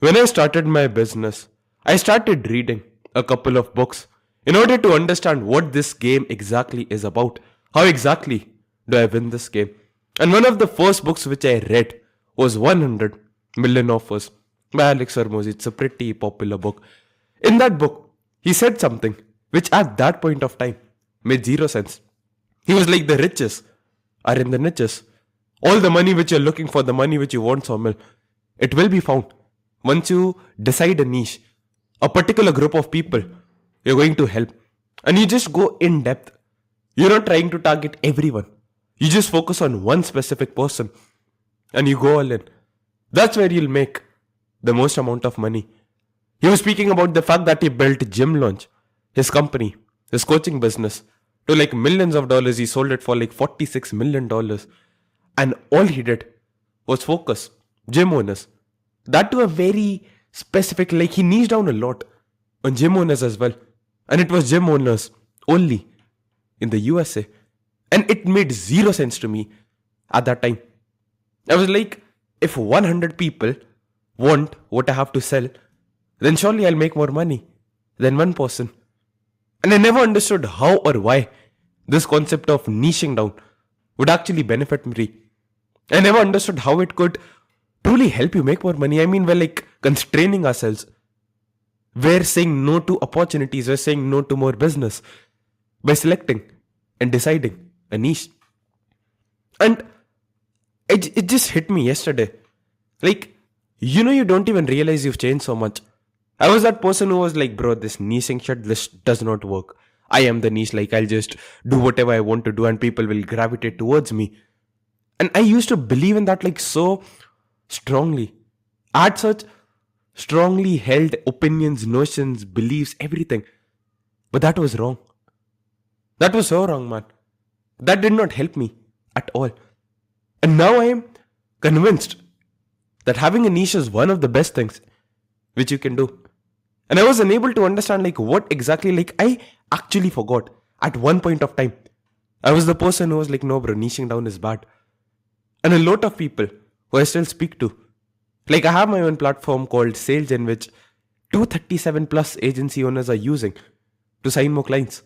When I started my business, I started reading a couple of books in order to understand what this game exactly is about. How exactly do I win this game? And one of the first books which I read was 100 Million Offers by Alex Hormozy. It's a pretty popular book. In that book, he said something which at that point of time made zero sense. He was like, the riches are in the niches. All the money which you're looking for, the money which you want, Saumil, it will be found once you decide a niche, a particular group of people you're going to help, and you just go in depth. You're not trying to target everyone. You just focus on one specific person and you go all in. That's where you'll make the most amount of money. He was speaking about the fact that he built Gym Launch, his company, his coaching business, to like millions of dollars. He sold it for like $46 million. And all he did was focus gym owners. That to a very specific, like he niched down a lot on gym owners as well. And it was gym owners only in the USA. And it made zero sense to me at that time. I was like, if 100 people want what I have to sell, then surely I'll make more money than one person. And I never understood how or why this concept of niching down would actually benefit me. I never understood how it could truly help you make more money. I mean, we're like constraining ourselves. We're saying no to opportunities. We're saying no to more business by selecting and deciding a niche. And it just hit me yesterday. Like, you don't even realize you've changed so much. I was that person who was like, bro, this niching shit, this does not work. I am the niche, like I'll just do whatever I want to do and people will gravitate towards me. And I used to believe in that like so strongly. I had such strongly held opinions, notions, beliefs, everything. But that was wrong. That was so wrong, man. That did not help me at all. And now I am convinced that having a niche is one of the best things which you can do. And I was unable to understand like what exactly, like I actually forgot at one point of time. I was the person who was like, no bro, niching down is bad. And a lot of people who I still speak to, like I have my own platform called Sales in which 237 plus agency owners are using to sign more clients.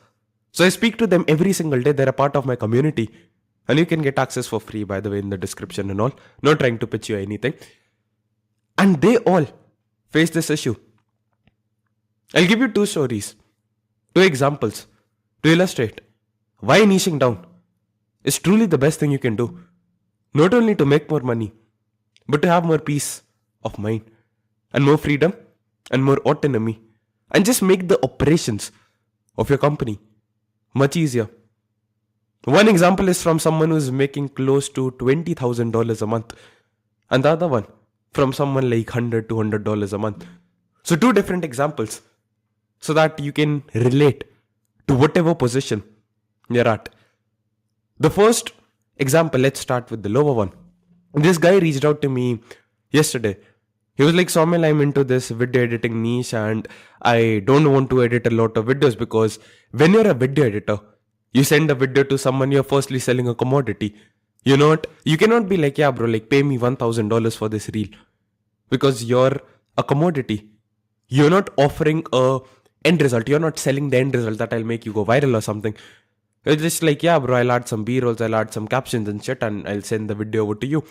So I speak to them every single day. They're a part of my community. And you can get access for free, by the way, in the description and all. Not trying to pitch you anything. And they all face this issue. I'll give you two stories, two examples to illustrate why niching down is truly the best thing you can do. Not only to make more money, but to have more peace of mind and more freedom and more autonomy and just make the operations of your company much easier. One example is from someone who's making close to $20,000 a month, and the other one from someone like $100, $200 a month. So two different examples so that you can relate to whatever position you're at. The first example, let's start with the lower one. This guy reached out to me yesterday. He was like, Saumil, I'm into this video editing niche and I don't want to edit a lot of videos because when you're a video editor, you send a video to someone, you're firstly selling a commodity. You cannot be like, yeah bro, like pay me $1,000 for this reel because you're a commodity. You're not offering a end result. You're not selling the end result that I'll make you go viral or something. It's just like, yeah bro, I'll add some B-rolls, I'll add some captions and shit and I'll send the video over to you.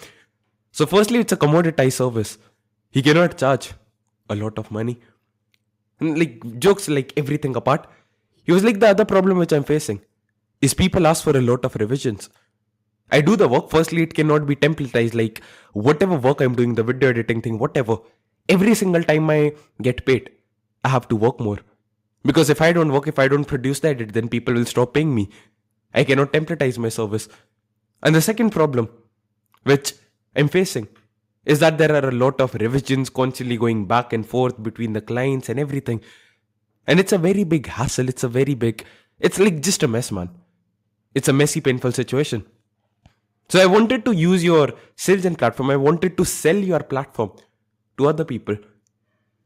So firstly, it's a commoditized service. He cannot charge a lot of money. And like jokes, like everything apart, he was like, the other problem which I'm facing is people ask for a lot of revisions. I do the work. Firstly, it cannot be templatized. Like whatever work I'm doing, the video editing thing, whatever, every single time I get paid, I have to work more. Because if I don't work, if I don't produce the edit, then people will stop paying me. I cannot templatize my service. And the second problem, which I'm facing, is that there are a lot of revisions constantly going back and forth between the clients and everything. And it's a very big hassle. It's like just a mess, man. It's a messy, painful situation. So I wanted to use your sales and platform. I wanted to sell your platform to other people.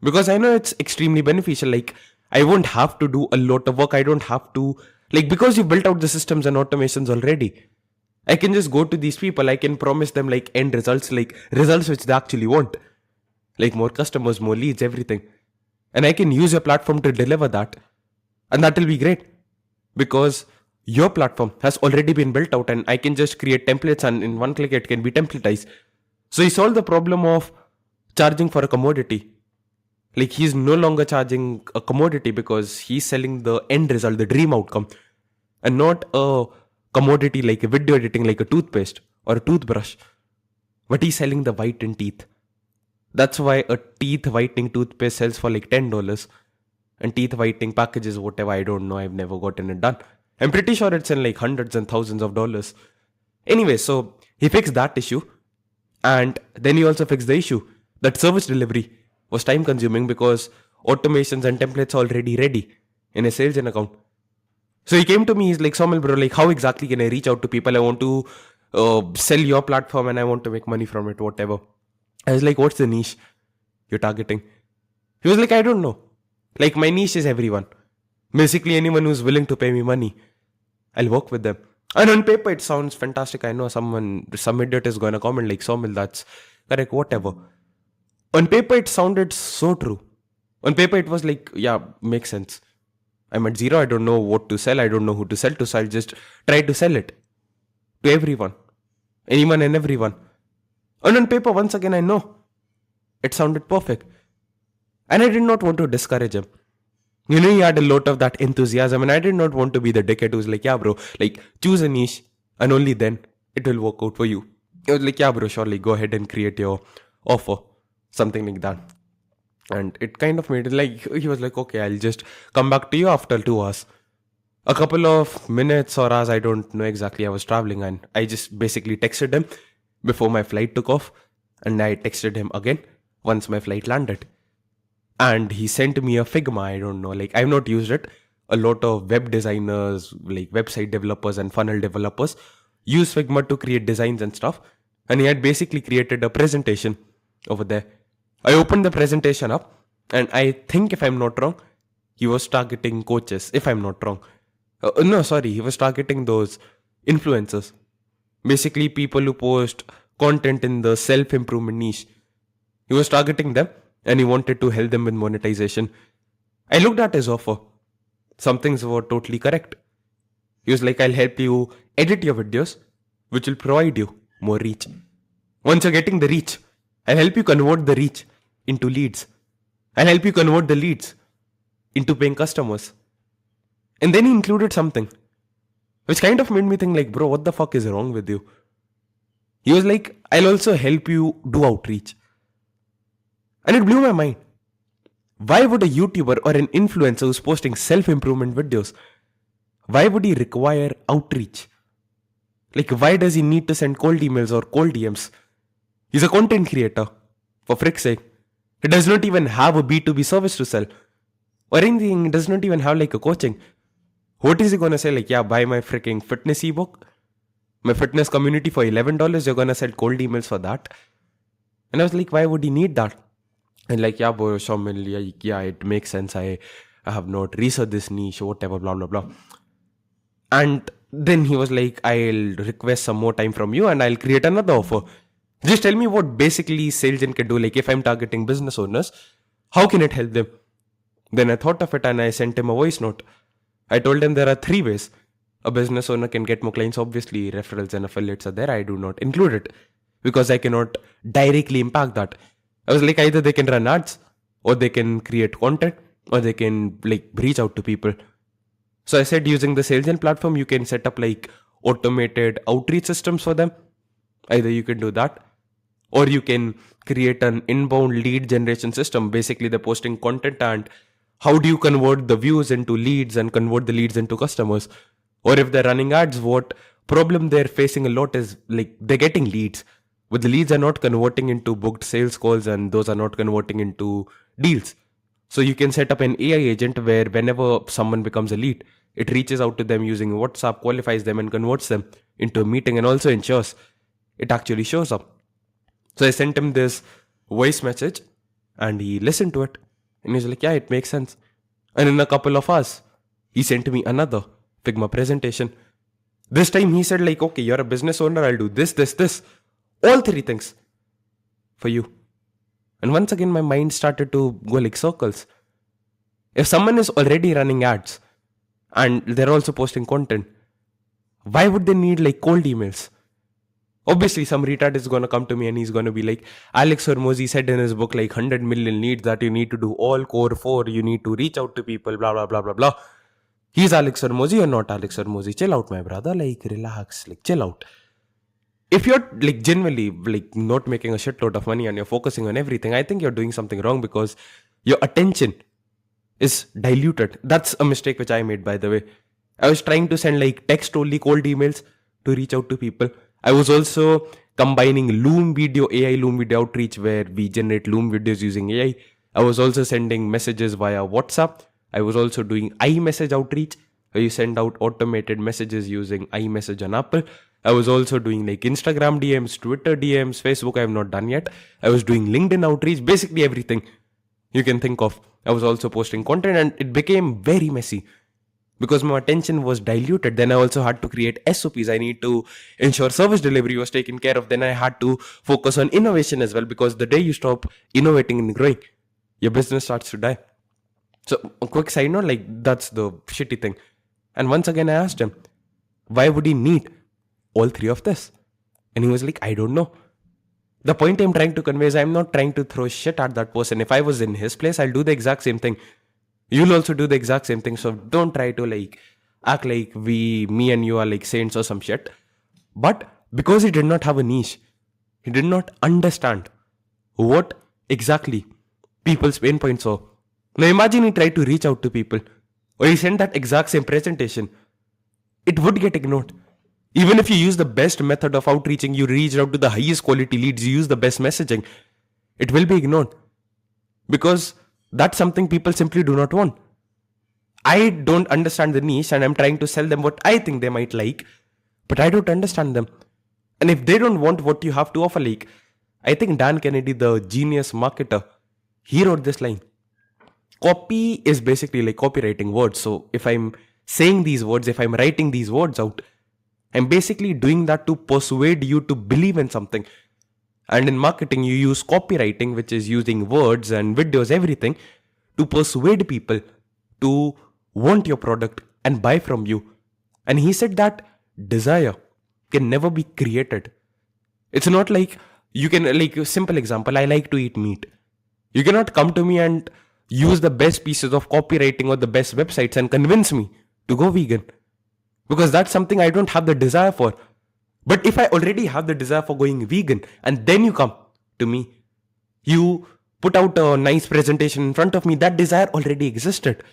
Because I know it's extremely beneficial. Like, I won't have to do a lot of work. I don't have to, like, because you built out the systems and automations already, I can just go to these people. I can promise them like end results, like results which they actually want. Like more customers, more leads, everything. And I can use your platform to deliver that. And that will be great because your platform has already been built out and I can just create templates and in one click it can be templatized. So he solved the problem of charging for a commodity. Like he's no longer charging a commodity because he's selling the end result, the dream outcome, and not a commodity like a video editing, like a toothpaste or a toothbrush. But he's selling the whitened teeth. That's why a teeth whitening toothpaste sells for like $10. And teeth whitening packages, whatever, I don't know, I've never gotten it done. I'm pretty sure it's in like hundreds and thousands of dollars. Anyway, so he fixed that issue. And then he also fixed the issue that service delivery was time consuming because automations and templates are already ready in a sales account. So he came to me, he's like, Somil bro, like how exactly can I reach out to people? I want to sell your platform and I want to make money from it, whatever. I was like, what's the niche you're targeting? He was like, I don't know. Like my niche is everyone. Basically anyone who's willing to pay me money, I'll work with them. And on paper it sounds fantastic. I know some idiot is going to comment like, Somil, that's correct, whatever. On paper it sounded so true. On paper it was like, yeah, makes sense. I'm at zero, I don't know what to sell, I don't know who to sell to, so I'll just try to sell it to everyone. Anyone and everyone. And on paper, once again, I know it sounded perfect. And I did not want to discourage him. You know, he had a lot of that enthusiasm, and I did not want to be the dickhead who's like, yeah, bro, like, choose a niche, and only then it will work out for you. I was like, yeah, bro, surely go ahead and create your offer. Something like that. And it kind of made it like, he was like, okay, I'll just come back to you after 2 hours. A couple of minutes or hours, I don't know exactly, I was traveling, and I just basically texted him before my flight took off, and I texted him again once my flight landed. And he sent me a Figma, I don't know, like I've not used it. A lot of web designers, like website developers and funnel developers use Figma to create designs and stuff. And he had basically created a presentation over there. I opened the presentation up, and I think if I'm not wrong, he was targeting coaches, if I'm not wrong. He was targeting those influencers. Basically people who post content in the self-improvement niche. He was targeting them and he wanted to help them with monetization. I looked at his offer. Some things were totally correct. He was like, I'll help you edit your videos, which will provide you more reach. Once you're getting the reach, I'll help you convert the reach into leads. I'll help you convert the leads into paying customers. And then he included something which kind of made me think like, bro, what the fuck is wrong with you? He was like, I'll also help you do outreach. And it blew my mind. Why would a YouTuber or an influencer who's posting self-improvement videos, why would he require outreach? Like, why does he need to send cold emails or cold DMs? He's a content creator, for frick's sake. He does not even have a B2B service to sell. Or anything, he does not even have like a coaching. What is he gonna say? Like, yeah, buy my freaking fitness ebook, my fitness community for $11. You're gonna sell cold emails for that? And I was like, why would he need that? And like, yeah, bro, Somil, yeah, it makes sense. I have not researched this niche, whatever, blah, blah, blah. And then he was like, I'll request some more time from you and I'll create another offer. Just tell me what basically SalesGen can do. Like, if I'm targeting business owners, how can it help them? Then I thought of it and I sent him a voice note. I told him there are 3 ways a business owner can get more clients. Obviously, referrals and affiliates are there. I do not include it because I cannot directly impact that. I was like, either they can run ads or they can create content or they can like reach out to people. So I said, using the SalesGen platform, you can set up like automated outreach systems for them. Either you can do that or you can create an inbound lead generation system. Basically, they're posting content and how do you convert the views into leads and convert the leads into customers? Or if they're running ads, what problem they're facing a lot is like they're getting leads, but the leads are not converting into booked sales calls and those are not converting into deals. So you can set up an AI agent where whenever someone becomes a lead, it reaches out to them using WhatsApp, qualifies them and converts them into a meeting and also ensures it actually shows up. So I sent him this voice message and he listened to it. And he's like, yeah, it makes sense. And in a couple of hours, he sent me another Figma presentation. This time he said like, okay, you're a business owner. I'll do this, this, this. All 3 things for you. And once again, my mind started to go like circles. If someone is already running ads and they're also posting content, why would they need like cold emails? Obviously, some retard is going to come to me and he's going to be like, Alex Hormozy said in his book, like 100 million needs that you need to do all core 4, you need to reach out to people, blah, blah, blah, blah, blah. He's Alex Hormozy or not Alex Hormozy? Chill out, my brother. Like, relax. Like, chill out. If you're like genuinely like not making a shitload of money and you're focusing on everything, I think you're doing something wrong because your attention is diluted. That's a mistake which I made, by the way. I was trying to send like text only cold emails to reach out to people. I was also combining Loom video, AI Loom video outreach where we generate Loom videos using AI. I was also sending messages via WhatsApp. I was also doing iMessage outreach where you send out automated messages using iMessage on Apple. I was also doing like Instagram DMs, Twitter DMs, Facebook I have not done yet. I was doing LinkedIn outreach, basically everything you can think of. I was also posting content and it became very messy because my attention was diluted. Then I also had to create SOPs. I need to ensure service delivery was taken care of. Then I had to focus on innovation as well because the day you stop innovating and growing, your business starts to die. So a quick side note, like that's the shitty thing. And once again I asked him, why would he need all three of this? And he was like, I don't know. The point I'm trying to convey is I'm not trying to throw shit at that person. If I was in his place, I'll do the exact same thing. You'll also do the exact same thing. So don't try to like act like me and you are like saints or some shit. But because he did not have a niche, he did not understand what exactly people's pain points are. Now imagine he tried to reach out to people or he sent that exact same presentation. It would get ignored. Even if you use the best method of outreaching, you reach out to the highest quality leads, you use the best messaging, it will be ignored. Because that's something people simply do not want. I don't understand the niche and I'm trying to sell them what I think they might like, but I don't understand them. And if they don't want what you have to offer, like, I think Dan Kennedy, the genius marketer, he wrote this line. Copy is basically like copywriting words. So if I'm saying these words, if I'm writing these words out, I'm basically doing that to persuade you to believe in something. And in marketing, you use copywriting, which is using words and videos, everything, to persuade people to want your product and buy from you. And he said that desire can never be created. It's not like you can, like a simple example, I like to eat meat. You cannot come to me and use the best pieces of copywriting or the best websites and convince me to go vegan. Because that's something I don't have the desire for. But if I already have the desire for going vegan and then you come to me, you put out a nice presentation in front of me, that desire already existed.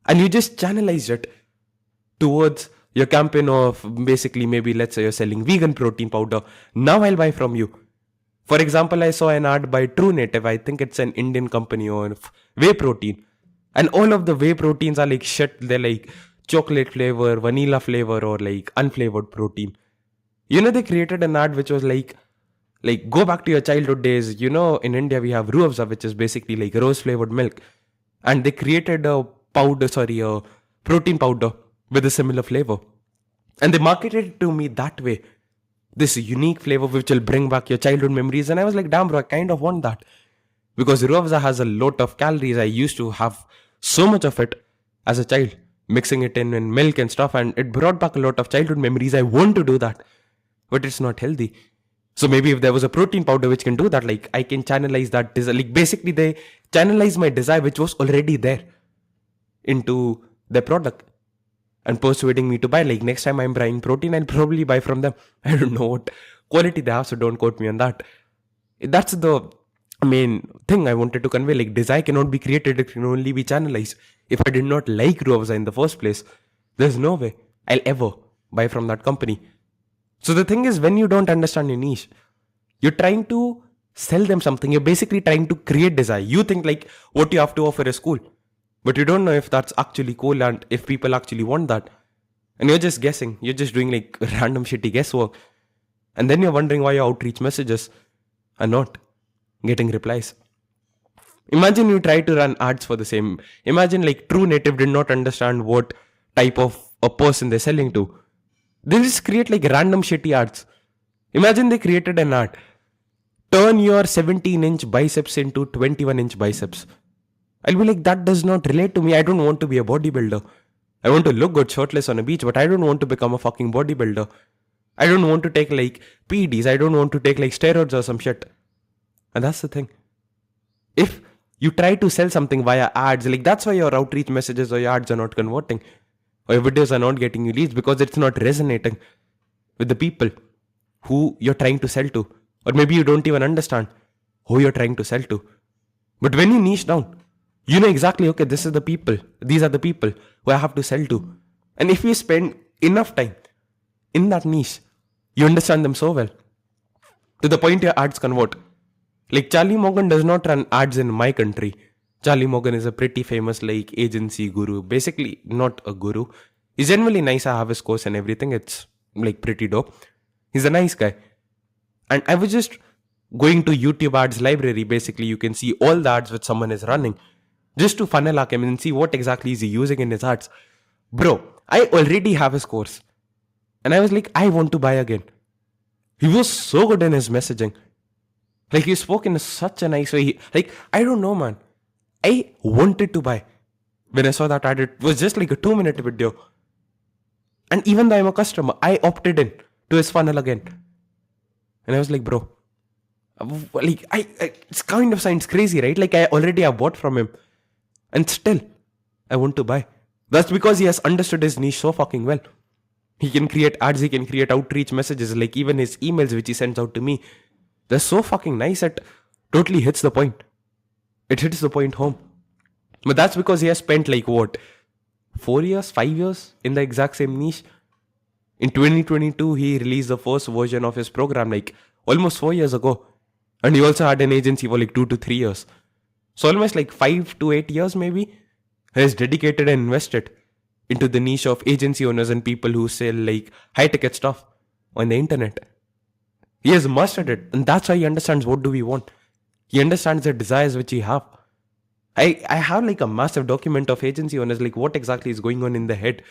And you just channelized it towards your campaign of basically maybe let's say you're selling vegan protein powder. Now I'll buy from you. For example, I saw an ad by True Native. I think it's an Indian company on whey protein. And all of the whey proteins are like shit. They're like chocolate flavor, vanilla flavor, or like unflavored protein. You know, they created an ad which was like go back to your childhood days. You know, in India we have Ruh Afza, which is basically like rose flavored milk. And they created a protein powder with a similar flavor. And they marketed it to me that way. This unique flavor which will bring back your childhood memories. And I was like, damn bro, I kind of want that. Because Ruh Afza has a lot of calories. I used to have so much of it as a child, mixing it in milk and stuff. And it brought back a lot of childhood memories. I want to do that. But it's not healthy. So maybe if there was a protein powder which can do that, like I can channelize that desire. Like basically they channelize my desire which was already there into their product and persuading me to buy. Like next time I'm buying protein, I'll probably buy from them. I don't know what quality they have, so don't quote me on that. That's the main thing I wanted to convey. Like desire cannot be created, it can only be channelized. If I did not like Ruh Afza in the first place, there's no way I'll ever buy from that company. So the thing is, when you don't understand your niche, you're trying to sell them something. You're basically trying to create desire. You think like what you have to offer is cool, but you don't know if that's actually cool and if people actually want that. And you're just guessing. You're just doing like random shitty guesswork. And then you're wondering why your outreach messages are not getting replies. Imagine you try to run ads for the same. Imagine like True Native did not understand what type of a person they're selling to. They just create like random shitty ads. Imagine they created an ad turn your 17-inch biceps into 21-inch biceps. I'll be like, that does not relate to me. I don't want to be a bodybuilder. I want to look good shirtless on a beach, but I don't want to become a fucking bodybuilder. I don't want to take like PEDs. I don't want to take like steroids or some shit. And that's the thing. If you try to sell something via ads, like that's why your outreach messages or your ads are not converting, or your videos are not getting you leads, because it's not resonating with the people who you're trying to sell to. Or maybe you don't even understand who you're trying to sell to. But when you niche down, you know exactly, okay, these are the people who I have to sell to. And if you spend enough time in that niche, you understand them so well, to the point your ads convert. Like Charlie Morgan does not run ads in my country. Charlie Morgan is a pretty famous like agency guru. Basically, not a guru. He's generally nice. I have his course and everything. It's like pretty dope. He's a nice guy. And I was just going to YouTube ads library. Basically, you can see all the ads which someone is running, just to funnel hack him and see what exactly is he using in his ads. Bro, I already have his course. And I was like, I want to buy again. He was so good in his messaging. Like, he spoke in such a nice way. I don't know, man. I wanted to buy. When I saw that ad, it was just like a 2-minute video. And even though I'm a customer, I opted in to his funnel again. And I was like, bro, like, it's kind of sounds crazy, right? Like, I already have bought from him. And still, I want to buy. That's because he has understood his niche so fucking well. He can create ads, he can create outreach messages, like even his emails which he sends out to me. They're so fucking nice, it totally hits the point. It hits the point home. But that's because he has spent like what? 4 years, 5 years in the exact same niche. In 2022, he released the first version of his program like almost 4 years ago. And he also had an agency for like 2 to 3 years. So almost like 5 to 8 years maybe, he has dedicated and invested into the niche of agency owners and people who sell like high ticket stuff on the internet. He has mastered it, and that's why he understands what do we want. He understands the desires which we have. I have like a massive document of agency owners, like what exactly is going on in the head.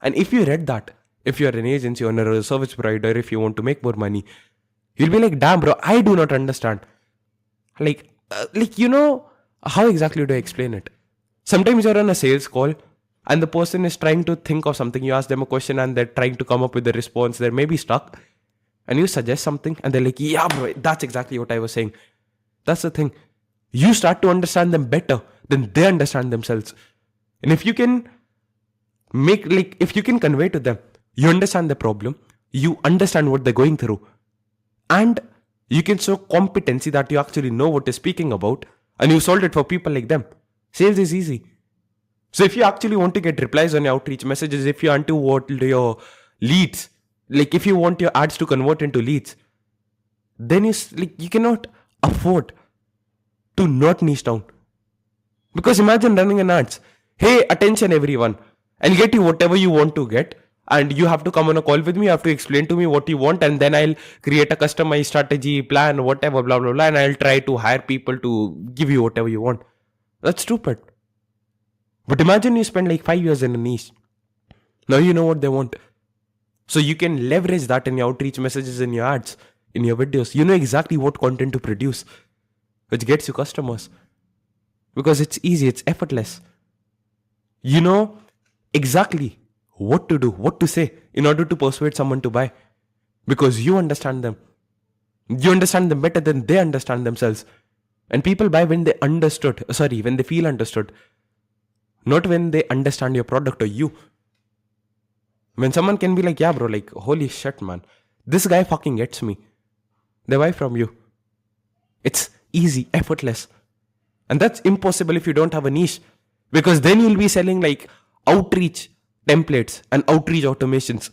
And if you read that, if you're an agency owner or a service provider, if you want to make more money, you'll be like, damn bro, I do not understand. Like you know, how exactly do I explain it? Sometimes you're on a sales call and the person is trying to think of something. You ask them a question and they're trying to come up with a response. They're maybe stuck. And you suggest something and they're like, yeah bro, that's exactly what I was saying. That's the thing. You start to understand them better than they understand themselves. And if you can if you can convey to them, you understand the problem, you understand what they're going through, and you can show competency that you actually know what you're speaking about, and you solved it for people like them. Sales is easy. So if you actually want to get replies on your outreach messages, if you want to want your leads, like if you want your ads to convert into leads, then you cannot afford to not niche down. Because imagine running an ads, hey, attention everyone, and get you whatever you want to get, and you have to come on a call with me, you have to explain to me what you want, and then I'll create a customized strategy, plan, whatever, blah, blah, blah, and I'll try to hire people to give you whatever you want. That's stupid. But imagine you spend like 5 years in a niche. Now you know what they want. So you can leverage that in your outreach messages, in your ads, in your videos. You know exactly what content to produce, which gets you customers. Because it's easy, it's effortless. You know exactly what to do, what to say in order to persuade someone to buy. Because you understand them. You understand them better than they understand themselves. And people buy when they when they feel understood. Not when they understand your product or you. When someone can be like, yeah bro, like holy shit man, this guy fucking gets me, they buy from you. It's easy, effortless. And that's impossible if you don't have a niche. Because then you'll be selling like outreach templates and outreach automations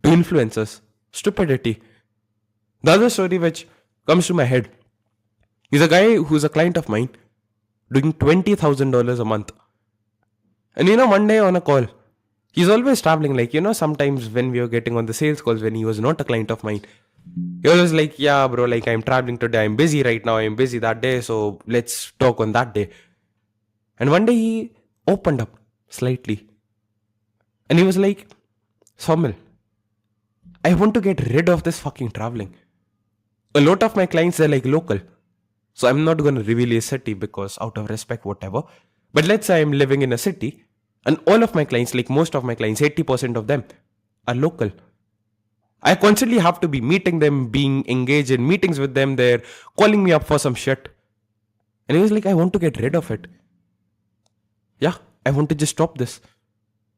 to influencers. Stupidity. The other story which comes to my head is a guy who's a client of mine doing $20,000 a month. And you know, one day on a call, he's always traveling. Like, you know, sometimes when we were getting on the sales calls, when he was not a client of mine, he was like, yeah, bro, like I'm traveling today. I'm busy right now. I'm busy that day. So let's talk on that day. And one day he opened up slightly. And he was like, Saumil, I want to get rid of this fucking traveling. A lot of my clients are like local. So I'm not going to reveal a city because out of respect, whatever. But let's say I'm living in a city and all of my clients, like most of my clients, 80% of them are local. I constantly have to be meeting them, being engaged in meetings with them. They're calling me up for some shit. And he was like, I want to get rid of it. Yeah, I want to just stop this.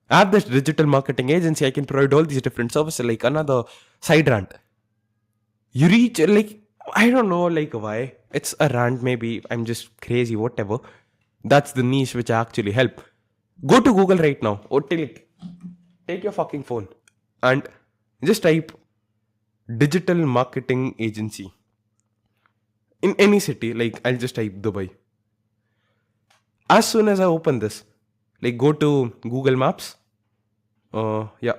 I have this digital marketing agency. I can provide all these different services, like another side rant. You reach, like, I don't know, like, why. It's a rant, maybe. I'm just crazy, whatever. That's the niche which I actually help. Go to Google right now. Or take your fucking phone and just type digital marketing agency. In any city, like, I'll just type Dubai. As soon as I open this, like, go to Google Maps. Yeah.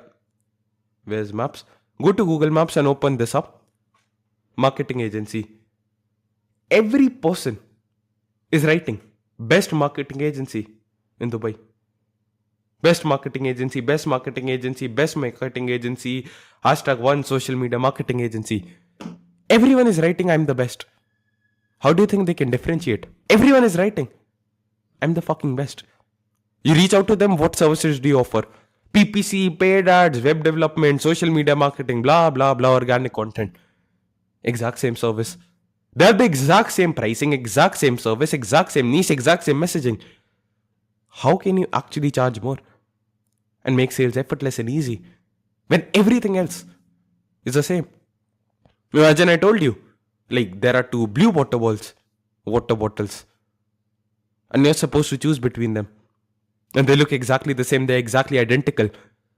Where's Maps? Go to Google Maps and open this up. Marketing agency. Every person is writing best marketing agency in Dubai. Best marketing agency, best marketing agency, best marketing agency, #1 social media marketing agency. Everyone is writing I'm the best. How do you think they can differentiate? Everyone is writing I'm the fucking best. You reach out to them, what services do you offer? PPC, paid ads, web development, social media marketing, blah, blah, blah, organic content. Exact same service. They have the exact same pricing, exact same service, exact same niche, exact same messaging. How can you actually charge more and make sales effortless and easy when everything else is the same? Imagine I told you, like, there are two blue water bottles, and you're supposed to choose between them. And they look exactly the same, they're exactly identical.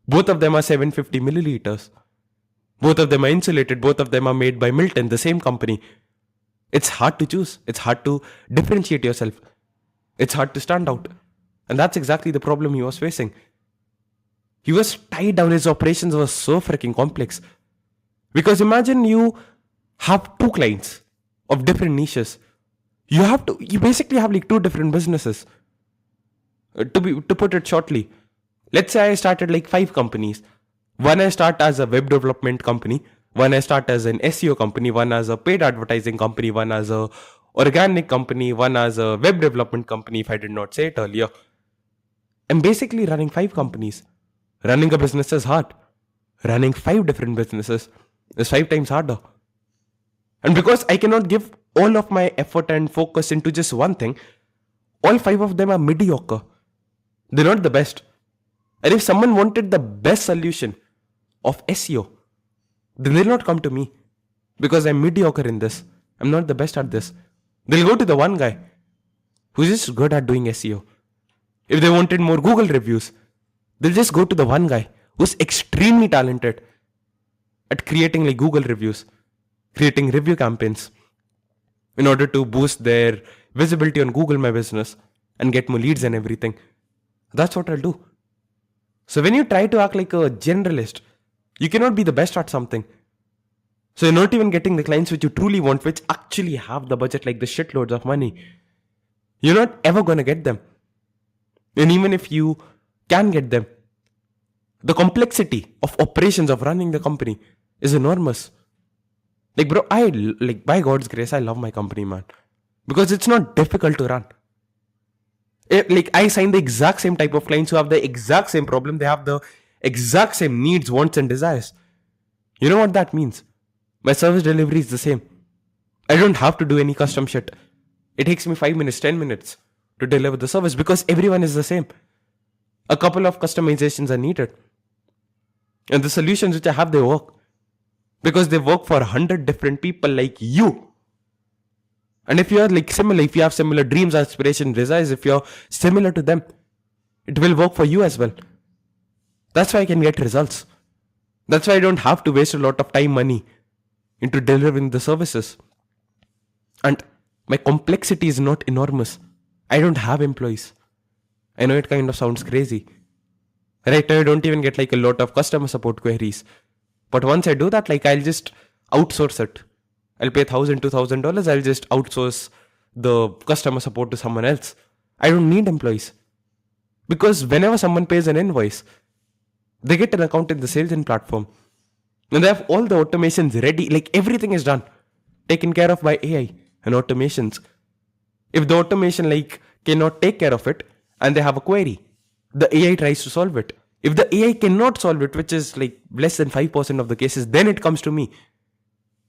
Both of them are 750 milliliters. Both of them are insulated, both of them are made by Milton, the same company. It's hard to choose. It's hard to differentiate yourself. It's hard to stand out. And that's exactly the problem he was facing. He was tied down, his operations were so freaking complex. Because imagine you have two clients of different niches. You basically have like two different businesses. To put it shortly, let's say I started like 5 companies. One I start as a web development company, one I start as an SEO company, one as a paid advertising company, one as a organic company, one as a web development company, if I did not say it earlier. I'm basically running 5 companies. Running a business is hard. Running 5 different businesses is 5 times harder. And because I cannot give all of my effort and focus into just one thing, all 5 of them are mediocre. They're not the best. And if someone wanted the best solution of SEO, then they'll not come to me because I'm mediocre in this. I'm not the best at this. They'll go to the one guy who's just good at doing SEO. If they wanted more Google reviews, they'll just go to the one guy who's extremely talented at creating like Google reviews, creating review campaigns in order to boost their visibility on Google My Business and get more leads and everything. That's what I'll do. So when you try to act like a generalist, you cannot be the best at something. So you're not even getting the clients which you truly want, which actually have the budget, like the shitloads of money. You're not ever going to get them. And even if you can get them, the complexity of operations of running the company is enormous. Like, bro, by God's grace, I love my company, man. Because it's not difficult to run. I sign the exact same type of clients who have the exact same problem. They have the exact same needs, wants, and desires. You know what that means? My service delivery is the same. I don't have to do any custom shit. It takes me 5 minutes, 10 minutes to deliver the service because everyone is the same. A couple of customizations are needed. And the solutions which I have, they work. Because they work for 100 different people like you. And if you are like similar, if you have similar dreams, aspirations, desires, if you're similar to them, it will work for you as well. That's why I can get results. That's why I don't have to waste a lot of time, money into delivering the services. And my complexity is not enormous. I don't have employees. I know it kind of sounds crazy. Right now I don't even get like a lot of customer support queries. But once I do that, like I'll just outsource it. I'll pay $1,000, $2,000. I'll just outsource the customer support to someone else. I don't need employees. Because whenever someone pays an invoice, they get an account in the Salesforce platform. And they have all the automations ready. Like everything is done. taken care of by AI and automations. If the automation cannot take care of it and they have a query, the AI tries to solve it. If the AI cannot solve it, which is less than 5% of the cases, then it comes to me.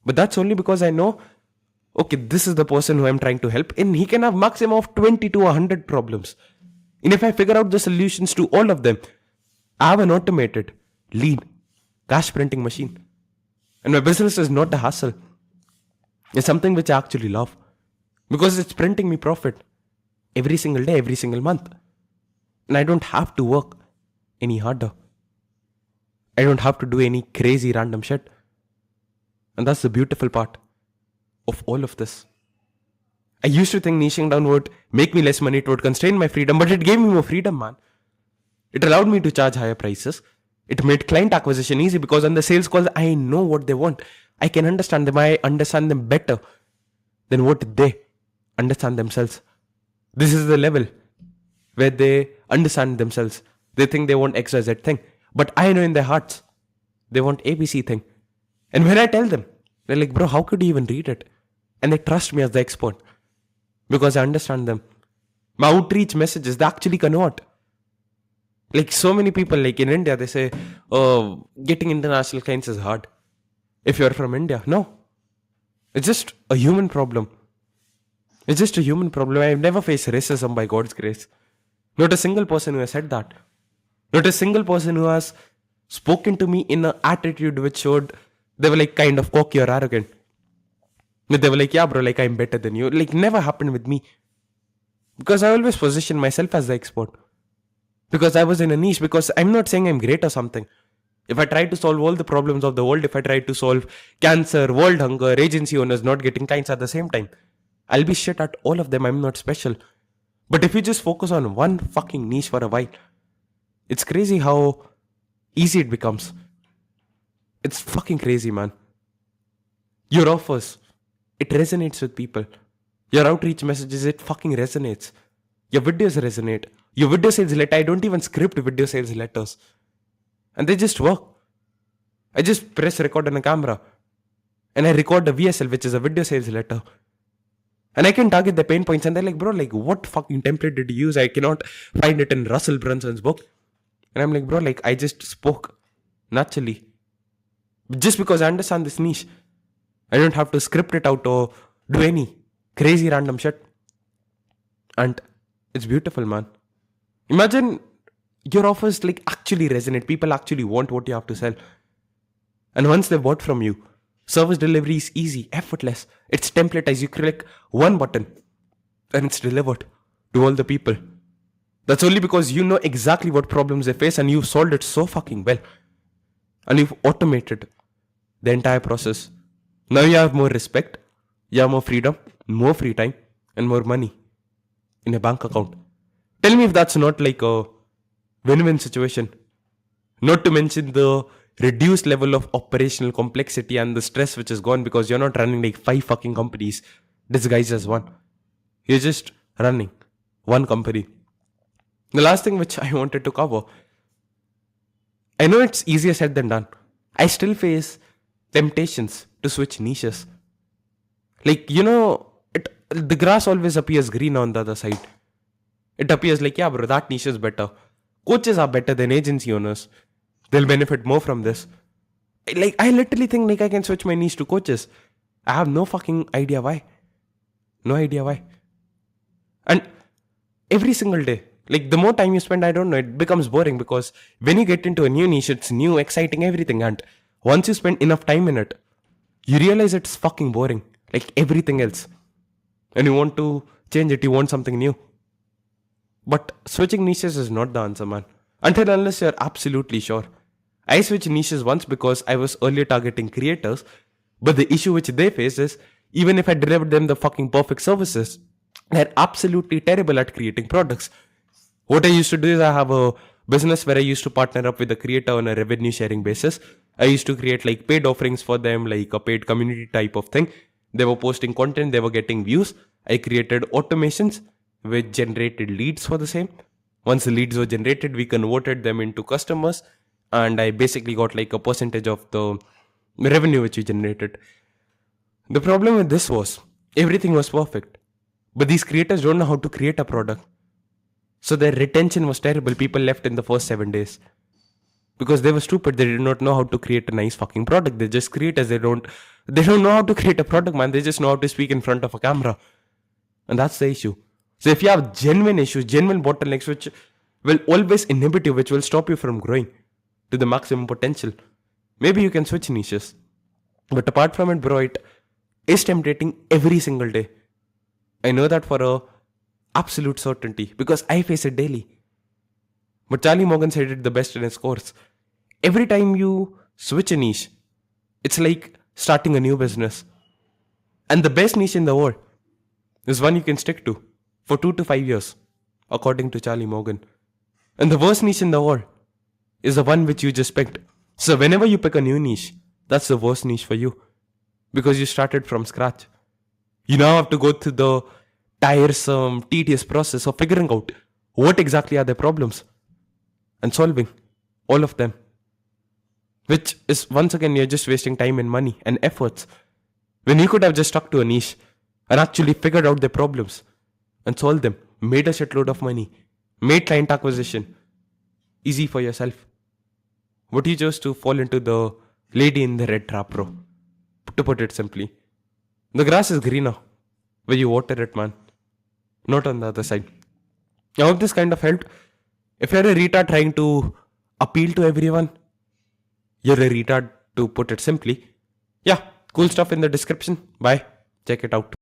But that's only because I know, okay, this is the person who I'm trying to help, and he can have maximum of 20 to 100 problems. And if I figure out the solutions to all of them, I have an automated, lean, cash printing machine. And my business is not a hassle. It's something which I actually love. Because it's printing me profit every single day, every single month. And I don't have to work any harder. I don't have to do any crazy random shit. And that's the beautiful part of all of this. I used to think niching down would make me less money, it would constrain my freedom, but it gave me more freedom, man. It allowed me to charge higher prices. It made client acquisition easy because on the sales calls, I know what they want. I can understand them. I understand them better than what they understand themselves. This is the level where they understand themselves. They think they want XYZ thing. But I know in their hearts, they want ABC thing. And when I tell them, they're like, bro, how could you even read it? And they trust me as the expert because I understand them. My outreach messages, they actually convert. So many people, in India, they say, oh, getting international clients is hard. If you're from India, no. It's just a human problem. It's just a human problem. I've never faced racism by God's grace. Not a single person who has said that. Not a single person who has spoken to me in an attitude which showed they were kind of cocky or arrogant. They were like, yeah, bro, I'm better than you. Never happened with me. Because I always position myself as the expert. Because I was in a niche. Because I'm not saying I'm great or something. If I try to solve all the problems of the world, if I try to solve cancer, world hunger, agency owners not getting clients at the same time, I'll be shit at all of them. I'm not special. But if you just focus on one fucking niche for a while, it's crazy how easy it becomes. It's fucking crazy, man. Your offers, it resonates with people. Your outreach messages, it fucking resonates. Your videos resonate. Your video sales letter, I don't even script video sales letters. And they just work. I just press record on a camera. And I record a VSL, which is a video sales letter. And I can target the pain points. And they're like, bro, what fucking template did you use? I cannot find it in Russell Brunson's book. And I'm like, bro, I just spoke naturally. Just because I understand this niche. I don't have to script it out or do any crazy random shit. And it's beautiful, man. Imagine your offers actually resonate. People actually want what you have to sell. And once they bought from you, service delivery is easy, effortless. It's templatized. You click one button and it's delivered to all the people. That's only because you know exactly what problems they face and you've solved it so fucking well. And you've automated the entire process. Now you have more respect, you have more freedom, more free time, and more money in a bank account. Tell me if that's not a win-win situation. Not to mention the reduced level of operational complexity and the stress which is gone because you're not running 5 fucking companies disguised as one. You're just running one company. The last thing which I wanted to cover, I know it's easier said than done. I still face temptations to switch niches. The grass always appears green on the other side. It appears yeah, bro, that niche is better. Coaches are better than agency owners. They'll benefit more from this. I literally think I can switch my niche to coaches. I have no fucking idea why. No idea why. And every single day, the more time you spend, I don't know, it becomes boring because when you get into a new niche, it's new, exciting, everything. And once you spend enough time in it, you realize it's fucking boring. Everything else. And you want to change it, you want something new. But switching niches is not the answer, man. Until unless you're absolutely sure. I switched niches once because I was earlier targeting creators. But the issue which they face is, even if I delivered them the fucking perfect services, they're absolutely terrible at creating products. What I used to do is I have a business where I used to partner up with a creator on a revenue sharing basis. I used to create paid offerings for them, a paid community type of thing. They were posting content, they were getting views. I created automations which generated leads for the same. Once the leads were generated, we converted them into customers. And I basically got a percentage of the revenue which we generated. The problem with this was everything was perfect, but these creators don't know how to create a product. So their retention was terrible. People left in the first 7 days because they were stupid. They did not know how to create a nice fucking product. They just create as they don't know how to create a product, man. They just know how to speak in front of a camera. And that's the issue. So if you have genuine issues, genuine bottlenecks, which will always inhibit you, which will stop you from growing to the maximum potential, maybe you can switch niches. But apart from it, bro, it is tempting every single day. I know that for a absolute certainty because I face it daily. But Charlie Morgan said it the best in his course. Every time you switch a niche, it's like starting a new business. And the best niche in the world is one you can stick to for 2 to 5 years, according to Charlie Morgan. And the worst niche in the world is the one which you just picked. So whenever you pick a new niche, that's the worst niche for you because you started from scratch. You now have to go through the tiresome, tedious process of figuring out what exactly are their problems and solving all of them. Which is, once again, you're just wasting time and money and efforts when you could have just stuck to a niche and actually figured out their problems and solved them, made a shitload of money, made client acquisition easy for yourself. But you chose to fall into the lady in the red trap, bro. To put it simply, the grass is greener where you water it, man, not on the other side. I hope this kind of helped. If you're a retard trying to appeal to everyone, you're a retard, to put it simply. Yeah, cool stuff in the description. Bye. Check it out.